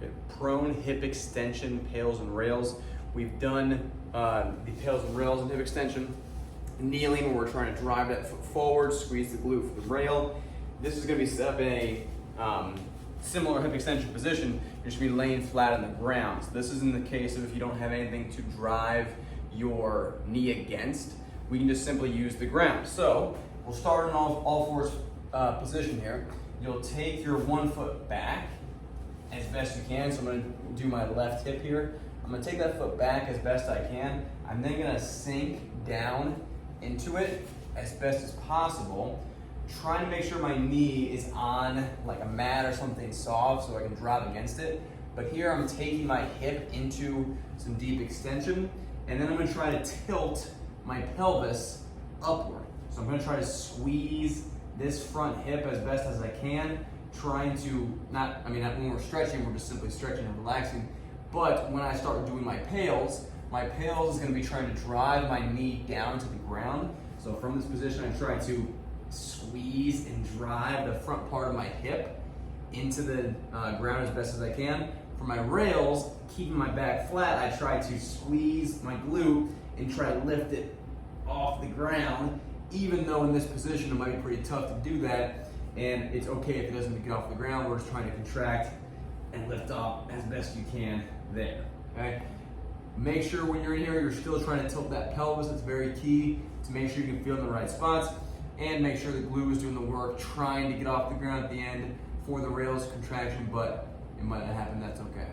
Okay, prone hip extension, PAILS and rails. We've done the PAILS and rails and hip extension. Kneeling, where we're trying to drive that foot forward, squeeze the glute for the rail. This is going to be set up in a similar hip extension position. You're just going to be laying flat on the ground. So this is in the case of if you don't have anything to drive your knee against, we can just simply use the ground. So we'll start in all fours position here. You'll take your 1 foot back as best you can. So I'm going to do my left hip here. I'm going to take that foot back as best I can. I'm then going to sink down into it as best as possible, trying to make sure my knee is on like a mat or something soft so I can drive against it. But here I'm taking my hip into some deep extension, and then I'm going to try to tilt my pelvis upward. So I'm going to try to squeeze this front hip as best as I can, trying to not when we're stretching, we're just simply stretching and relaxing. But when I start doing my PAILS is going to be trying to drive my knee down to the ground. So from this position, I'm trying to squeeze and drive the front part of my hip into the ground as best as I can. For my rails, keeping my back flat, I try to squeeze my glute and try to lift it off the ground, even though in this position it might be pretty tough to do that. And it's okay if it doesn't get off the ground. We're just trying to contract and lift off as best you can there, okay? Make sure when you're in here, you're still trying to tilt that pelvis. It's very key to make sure you can feel in the right spots, and make sure the glute is doing the work, trying to get off the ground at the end for the rails contraction, but it might not happen, that's okay.